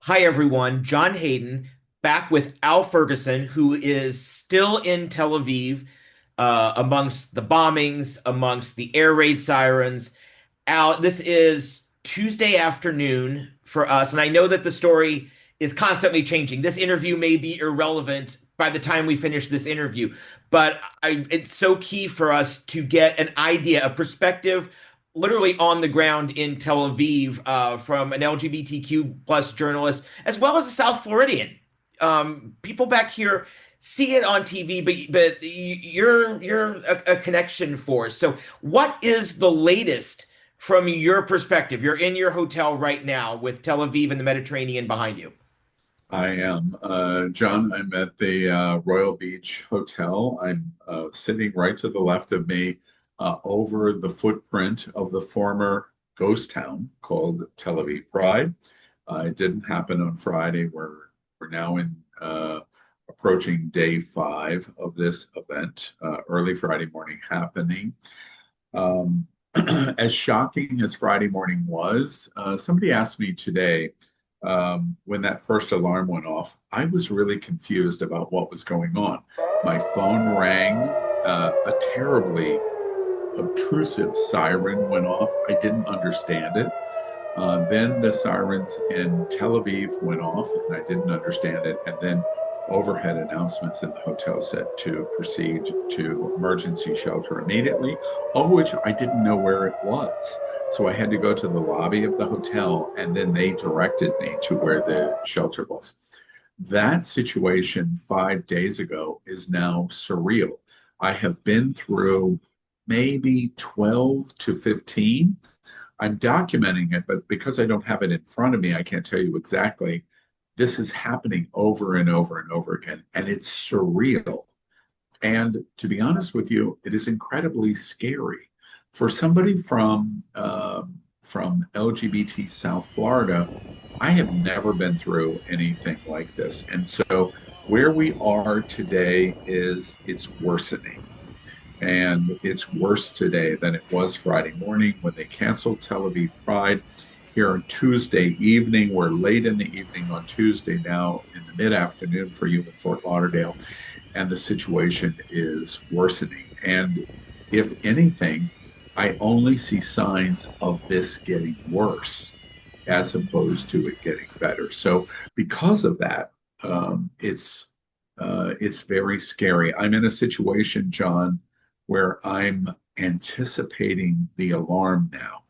Hi, everyone. John Hayden back with Al Ferguson, who is still in Tel Aviv amongst the bombings, amongst the air raid sirens. Al, this is Tuesday afternoon for us, and I know that the story is constantly changing. This interview may be irrelevant by the time we finish this interview, but it's so key for us to get an idea, a perspective, literally on the ground in Tel Aviv from an LGBTQ plus journalist, as well as a South Floridian. People back here see it on TV, but you're a connection for us. So, what is the latest from your perspective? You're in your hotel right now with Tel Aviv and the Mediterranean behind you. I am. John, I'm at the Royal Beach Hotel. I'm sitting right to the left of me over the footprint of the former ghost town called Tel Aviv Pride. It didn't happen on Friday. We're now in approaching day 5 of this event, early Friday morning happening. Um, as shocking as Friday morning was, somebody asked me today when that first alarm went off. I was really confused about what was going on. My phone rang, a terribly obtrusive siren went off. I didn't understand it. Then the sirens in Tel Aviv went off, and I didn't understand it. And then overhead announcements in the hotel said to proceed to emergency shelter immediately, of which I didn't know where it was. So I had to go to the lobby of the hotel, and then they directed me to where the shelter was. That situation 5 days ago is now surreal. I have been through maybe 12 to 15. I'm documenting it, but because I don't have it in front of me, I can't tell you exactly. This is happening over and over and over again, and it's surreal. And to be honest with you, it is incredibly scary for somebody from LGBT South Florida. I have never been through anything like this, and so where we are today is it's worsening. And it's worse today than it was Friday morning when they canceled Tel Aviv Pride. Here on Tuesday evening, we're late in the evening on Tuesday now in the mid afternoon for you in Fort Lauderdale, and the situation is worsening. And if anything, I only see signs of this getting worse as opposed to it getting better. So, because of that, it's very scary. I'm in a situation, John, where I'm anticipating the alarm now.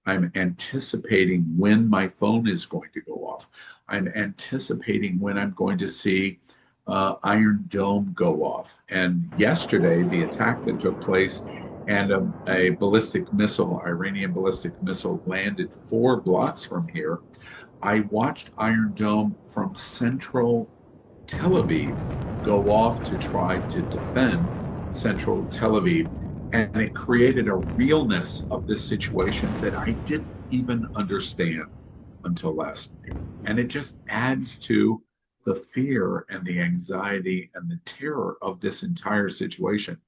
I'm anticipating when my phone is going to go off. I'm anticipating when I'm going to see Iron Dome go off. And yesterday, the attack that took place and a ballistic missile, Iranian ballistic missile, landed 4 blocks from here. I watched Iron Dome from central Tel Aviv go off to try to defend central Tel Aviv. And it created a realness of this situation that I didn't even understand until last night. And it just adds to the fear and the anxiety and the terror of this entire situation.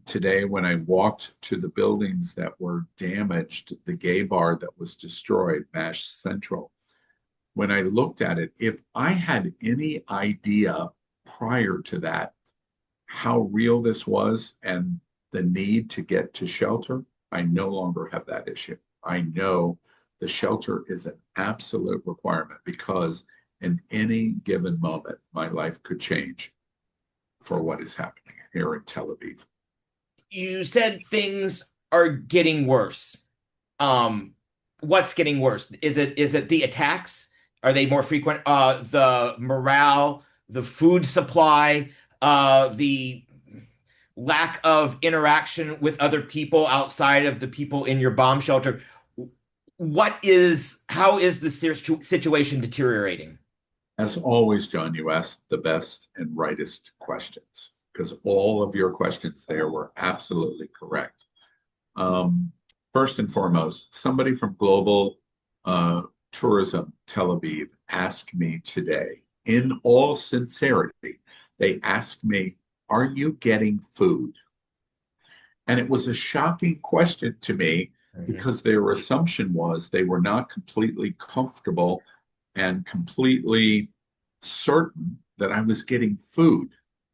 Today, when I walked to the buildings that were damaged, the gay bar that was destroyed, Mash Central, when I looked at it, if I had any idea prior to that how real this was and the need to get to shelter, I no longer have that issue. I know the shelter is an absolute requirement because in any given moment, my life could change for what is happening here in Tel Aviv. You said things are getting worse. Um, what's getting worse? Is it the attacks? Are they more frequent? The morale, the food supply, the lack of interaction with other people outside of the people in your bomb shelter. How is the situation deteriorating? As always, John, you asked the best and rightest questions because all of your questions there were absolutely correct. Um, First and foremost, somebody from Global Tourism Tel Aviv asked me today, in all sincerity, they asked me, "Are you getting food?" And it was a shocking question to me Mhm. because their assumption was they were not completely comfortable and completely certain that I was getting food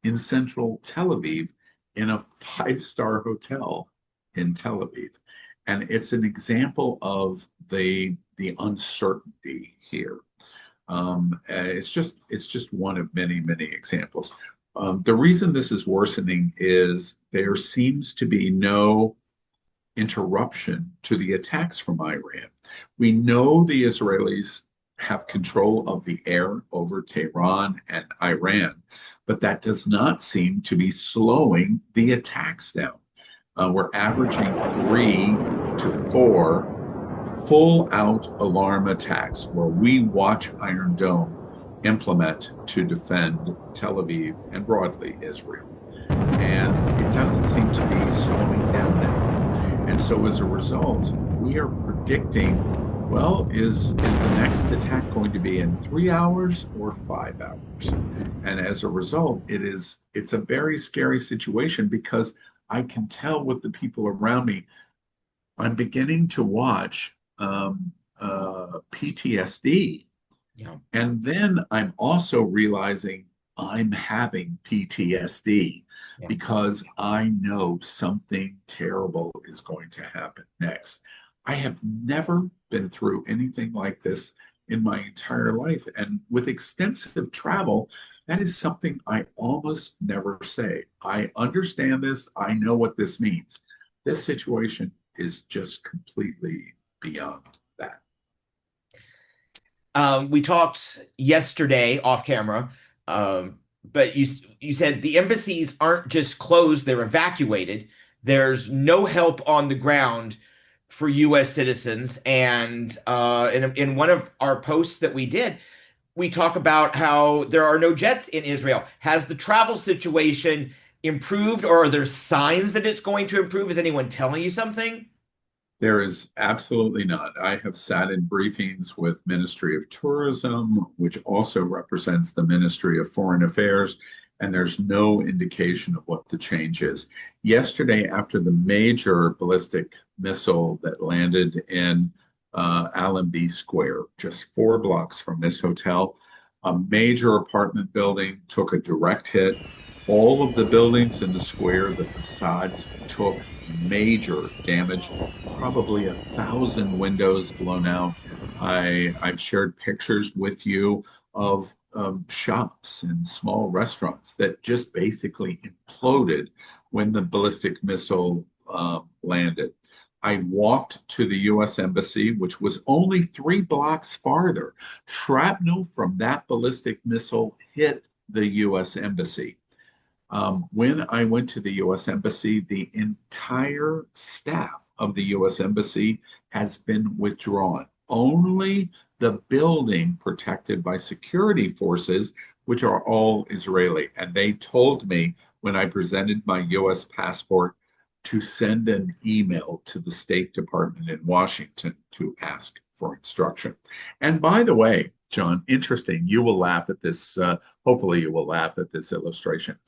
in central Tel Aviv in a five-star hotel in Tel Aviv. And it's an example of the uncertainty here. It's just one of many, many examples. The reason this is worsening is there seems to be no interruption to the attacks from Iran. We know the Israelis have control of the air over Tehran and Iran, but that does not seem to be slowing the attacks down. We're averaging 3 to 4 full out alarm attacks where we watch Iron Dome implement to defend Tel Aviv and broadly Israel. And it doesn't seem to be slowing down now. And so as a result, we are predicting, well, is the next attack going to be in 3 hours or 5 hours? And as a result, it's a very scary situation because I can tell with the people around me, I'm beginning to watch PTSD. Yeah. And then I'm also realizing I'm having PTSD Yeah. because I know something terrible is going to happen next. I have never been through anything like this in my entire life. And with extensive travel, that is something I almost never say. I understand this. I know what this means. This situation is just completely beyond that. We talked yesterday off camera, but you said the embassies aren't just closed, they're evacuated. There's no help on the ground for U.S. citizens. And in one of our posts that we did, we talk about how there are no jets in Israel. Has the travel situation improved, or are there signs that it's going to improve? Is anyone telling you something? There is absolutely not. I have sat in briefings with Ministry of Tourism, which also represents the Ministry of Foreign Affairs, and there's no indication of what the change is. Yesterday, after the major ballistic missile that landed in Allenby Square, just 4 blocks from this hotel, a major apartment building took a direct hit. All of the buildings in the square, the facades took major damage, probably 1,000 windows blown out. I've shared pictures with you of shops and small restaurants that just basically imploded when the ballistic missile landed. I walked to the U.S. Embassy, which was only 3 blocks farther. Shrapnel from that ballistic missile hit the U.S. Embassy. When I went to the U.S. Embassy, the entire staff of the U.S. Embassy has been withdrawn. Only the building protected by security forces, which are all Israeli. And they told me when I presented my U.S. passport to send an email to the State Department in Washington to ask for instruction. And by the way, John, interesting, you will laugh at this. Hopefully, you will laugh at this illustration.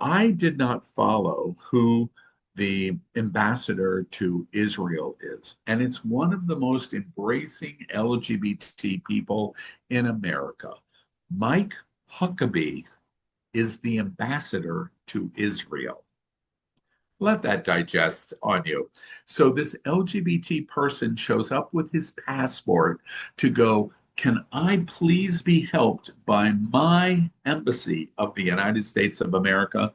I did not follow who the ambassador to Israel is. And it's one of the most embracing LGBT people in America. Mike Huckabee is the ambassador to Israel. Let that digest on you. So, this LGBT person shows up with his passport to go, can I please be helped by my embassy of the United States of America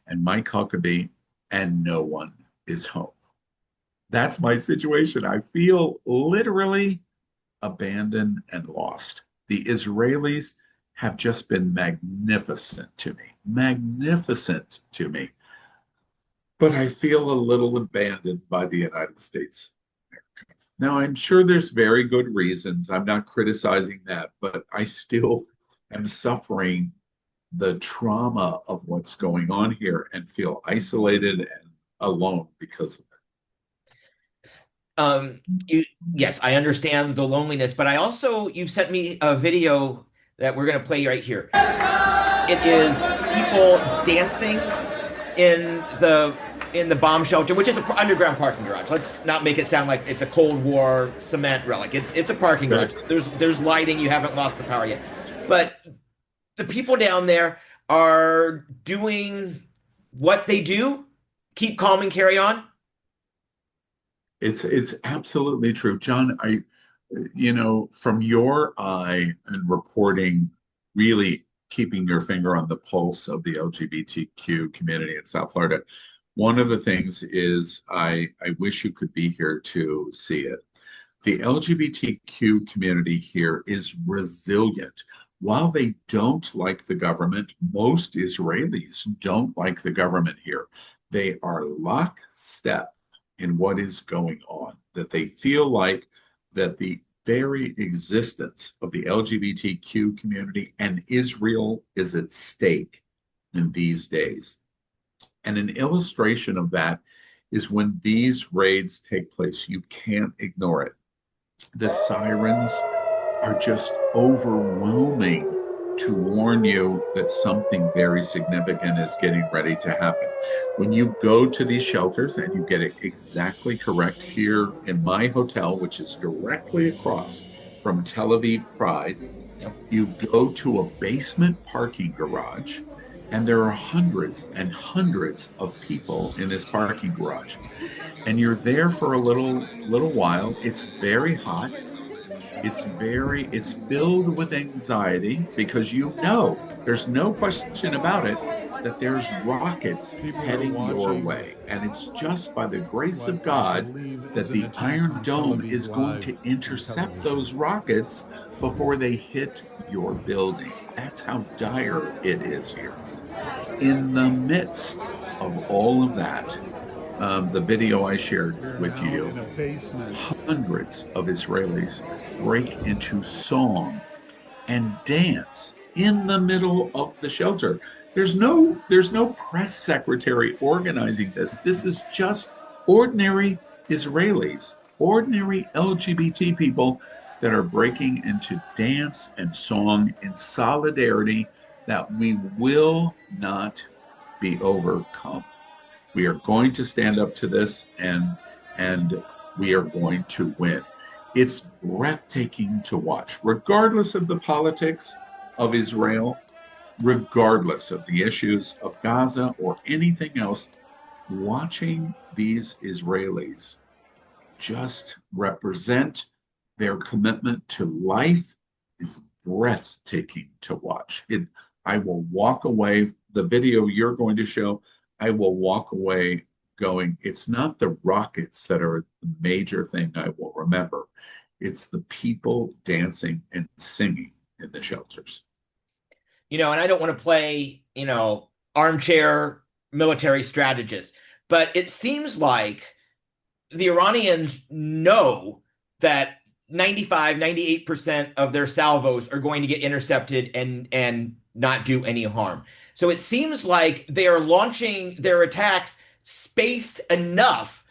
and Mike Huckabee, and no one is home. That's my situation. I feel literally abandoned and lost. The Israelis have just been magnificent to me. But I feel a little abandoned by the United States. Now, I'm sure there's very good reasons. I'm not criticizing that, but I still am suffering the trauma of what's going on here and feel isolated and alone because of You, yes, I understand the loneliness, but I also, you've sent me a video that we're going to play right here. It is people dancing in the in the bomb shelter, which is an underground parking garage. Let's not make it sound like it's a Cold War cement relic. It's a parking garage. Okay. There's lighting. You haven't lost the power yet, but the people down there are doing what they do. Keep calm and carry on. It's absolutely true. John, from your eye and reporting, really keeping your finger on the pulse of the LGBTQ community in South Florida, one of the things is I wish you could be here to see it. The LGBTQ community here is resilient. While they don't like the government, most Israelis don't like the government here. They are lockstep in what is going on, that they feel like that the very existence of the LGBTQ community and Israel is at stake in these days. And an illustration of that is when these raids take place. You can't ignore it. The sirens are just overwhelming to warn you that something very significant is getting ready to happen. When you go to these shelters, and you get it exactly correct here in my hotel, which is directly across from Tel Aviv Pride, Yep. you go to a basement parking garage, and there are hundreds and hundreds of people in this parking garage. And you're there for a little while. It's very hot. It's filled with anxiety because there's no question about it that there's rockets People are heading your watching way. And it's just by the grace what of I God believe is that an the attack Iron on Tel Dome Aviv is going Live to on intercept television. those rockets before they hit your building. That's how dire it is here. In the midst of all of that, the video I shared We're with now you, in a basement. hundreds of Israelis break into song and dance in the middle of the shelter. There's no press secretary organizing this. This is just ordinary Israelis, ordinary LGBT people that are breaking into dance and song in solidarity that we will not be overcome. We are going to stand up to this, and we are going to win. It's breathtaking to watch, regardless of the politics of Israel, regardless of the issues of Gaza or anything else. Watching these Israelis just represent their commitment to life is breathtaking to watch. I will walk away, the video you're going to show, I will walk away going, it's not the rockets that are the major thing I will remember. It's the people dancing and singing in the shelters. And I don't want to play, armchair military strategist, but it seems like the Iranians know that 95, 98% of their salvos are going to get intercepted and not do any harm. So it seems like they are launching their attacks spaced enough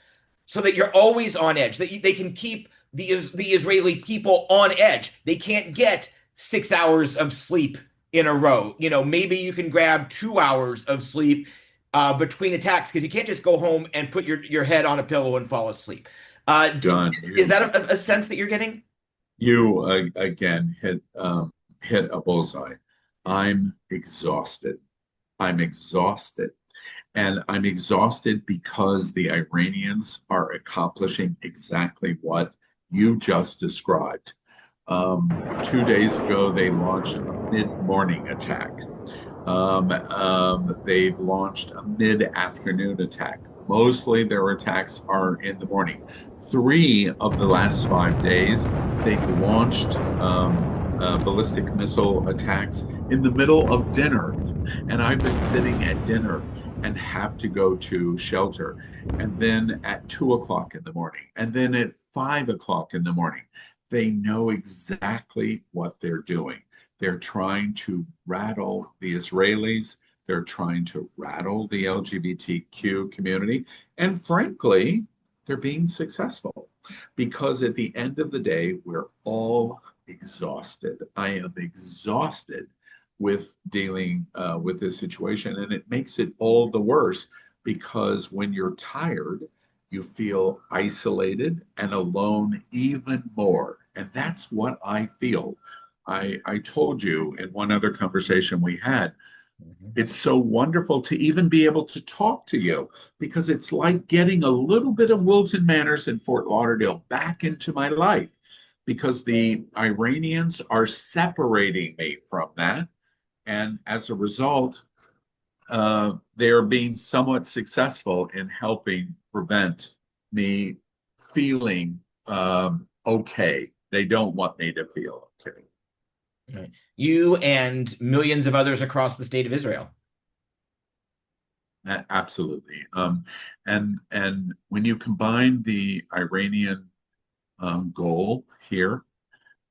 so that you're always on edge, that they can keep the Israeli people on edge. They can't get 6 hours of sleep in a row. Maybe you can grab 2 hours of sleep between attacks because you can't just go home and put your head on a pillow and fall asleep. Uh, John, is that a sense that you're getting? you again hit a bullseye. I'm exhausted. I'm exhausted. And I'm exhausted because the Iranians are accomplishing exactly what you just described. 2 days ago, they launched a mid-morning attack. They've launched a mid-afternoon attack. Mostly their attacks are in the morning. 3 of the last 5 days, they've launched ballistic missile attacks in the middle of dinner. And I've been sitting at dinner and have to go to shelter. And then at 2 o'clock in the morning, and then at 5 o'clock in the morning, they know exactly what they're doing. They're trying to rattle the Israelis. They're trying to rattle the LGBTQ community. And frankly, they're being successful because at the end of the day, we're all exhausted. I am exhausted with dealing with this situation. And it makes it all the worse because when you're tired, you feel isolated and alone even more. And that's what I feel. I told you in one other conversation we had, Mhm. it's so wonderful to even be able to talk to you because it's like getting a little bit of Wilton Manors in Fort Lauderdale back into my life because the Iranians are separating me from that. And as a result, they are being somewhat successful in helping prevent me feeling okay. They don't want me to feel okay. Right. You and millions of others across the state of Israel. Absolutely. And when you combine the Iranian goal here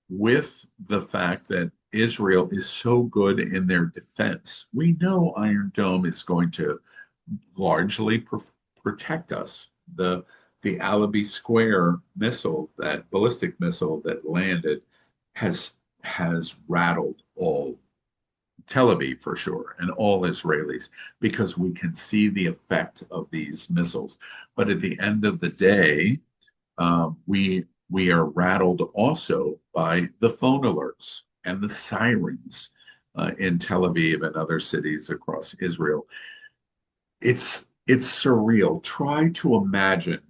with the fact that Israel is so good in their defense, we know Iron Dome is going to largely protect us. The Alabi Square missile, that ballistic missile that landed, has has rattled all Tel Aviv for sure, and all Israelis, because we can see the effect of these missiles. But at the end of the day, we are rattled also by the phone alerts and the sirens in Tel Aviv and other cities across Israel. It's surreal. Try to imagine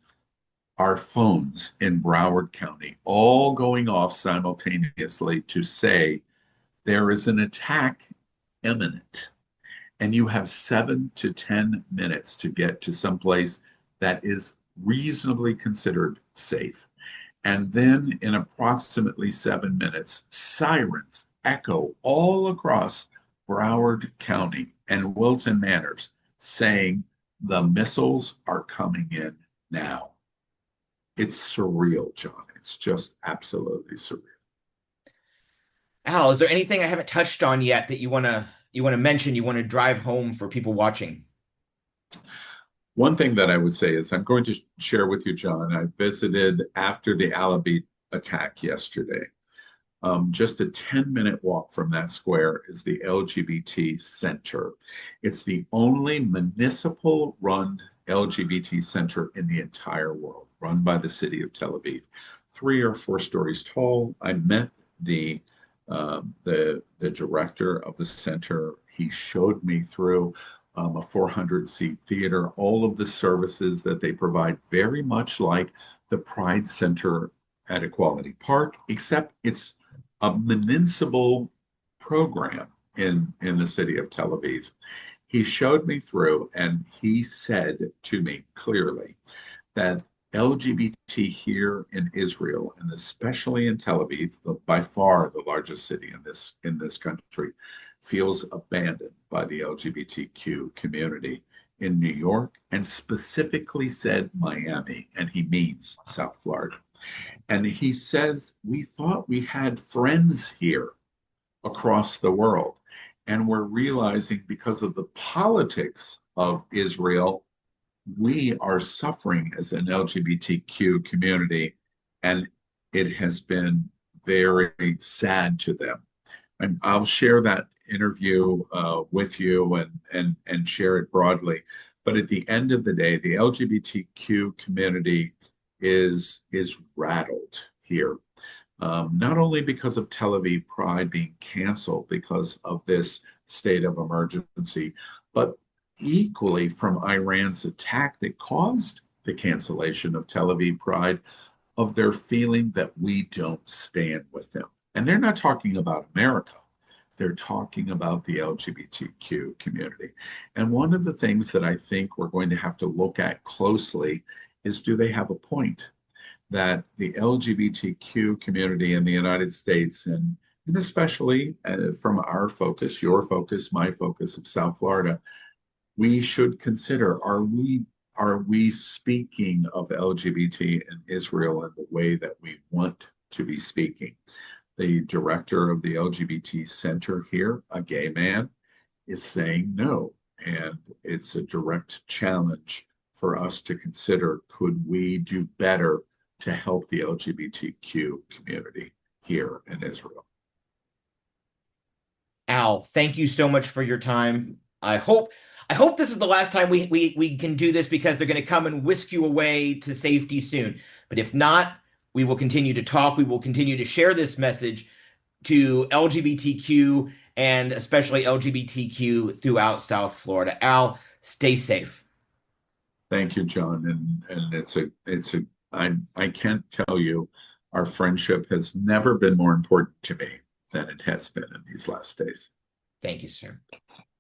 our phones in Broward County all going off simultaneously to say there is an attack imminent, and you have 7 to 10 minutes to get to someplace that is reasonably considered safe. And then in approximately 7 minutes, sirens echo all across Broward County and Wilton Manors saying the missiles are coming in now. It's surreal, John. It's just absolutely surreal. Al, is there anything I haven't touched on yet that you want to mention, you want to drive home for people watching? One thing that I would say is I'm going to share with you, John. I visited after the Alabi attack yesterday. Just a 10-minute walk from that square is the LGBT Center. It's the only municipal run LGBT center in the entire world, run by the city of Tel Aviv. 3 or 4 stories tall. I met the director of the center. He showed me through a 400-seat theater, all of the services that they provide, very much like the Pride Center at Equality Park, except it's a municipal program in the city of Tel Aviv. He showed me through and he said to me clearly that LGBT here in Israel, and especially in Tel Aviv, by far the largest city in this country, feels abandoned by the LGBTQ community in New York, and specifically said Miami, and he means South Florida. And he says, we thought we had friends here across the world. And we're realizing because of the politics of Israel, we are suffering as an LGBTQ community. And it has been very sad to them. And I'll share that interview with you and share it broadly. But at the end of the day, the LGBTQ community is rattled here, not only because of Tel Aviv Pride being canceled because of this state of emergency, but equally from Iran's attack that caused the cancellation of Tel Aviv Pride, of their feeling that we don't stand with them. And they're not talking about America. They're talking about the LGBTQ community. And one of the things that I think we're going to have to look at closely is, do they have a point? That the LGBTQ community in the United States, and especially from our focus, your focus, my focus of South Florida, we should consider, are we speaking of LGBT in Israel in the way that we want to be speaking? The director of the LGBT Center here, a gay man, is saying no. And it's a direct challenge for us to consider, could we do better to help the LGBTQ community here in Israel? Al, thank you so much for your time. I hope this is the last time we can do this because they're going to come and whisk you away to safety soon. But if not, we will continue to talk. We will continue to share this message to LGBTQ and especially LGBTQ throughout South Florida. Al, stay safe. Thank you, John. And I can't tell you, our friendship has never been more important to me than it has been in these last days. Thank you, sir.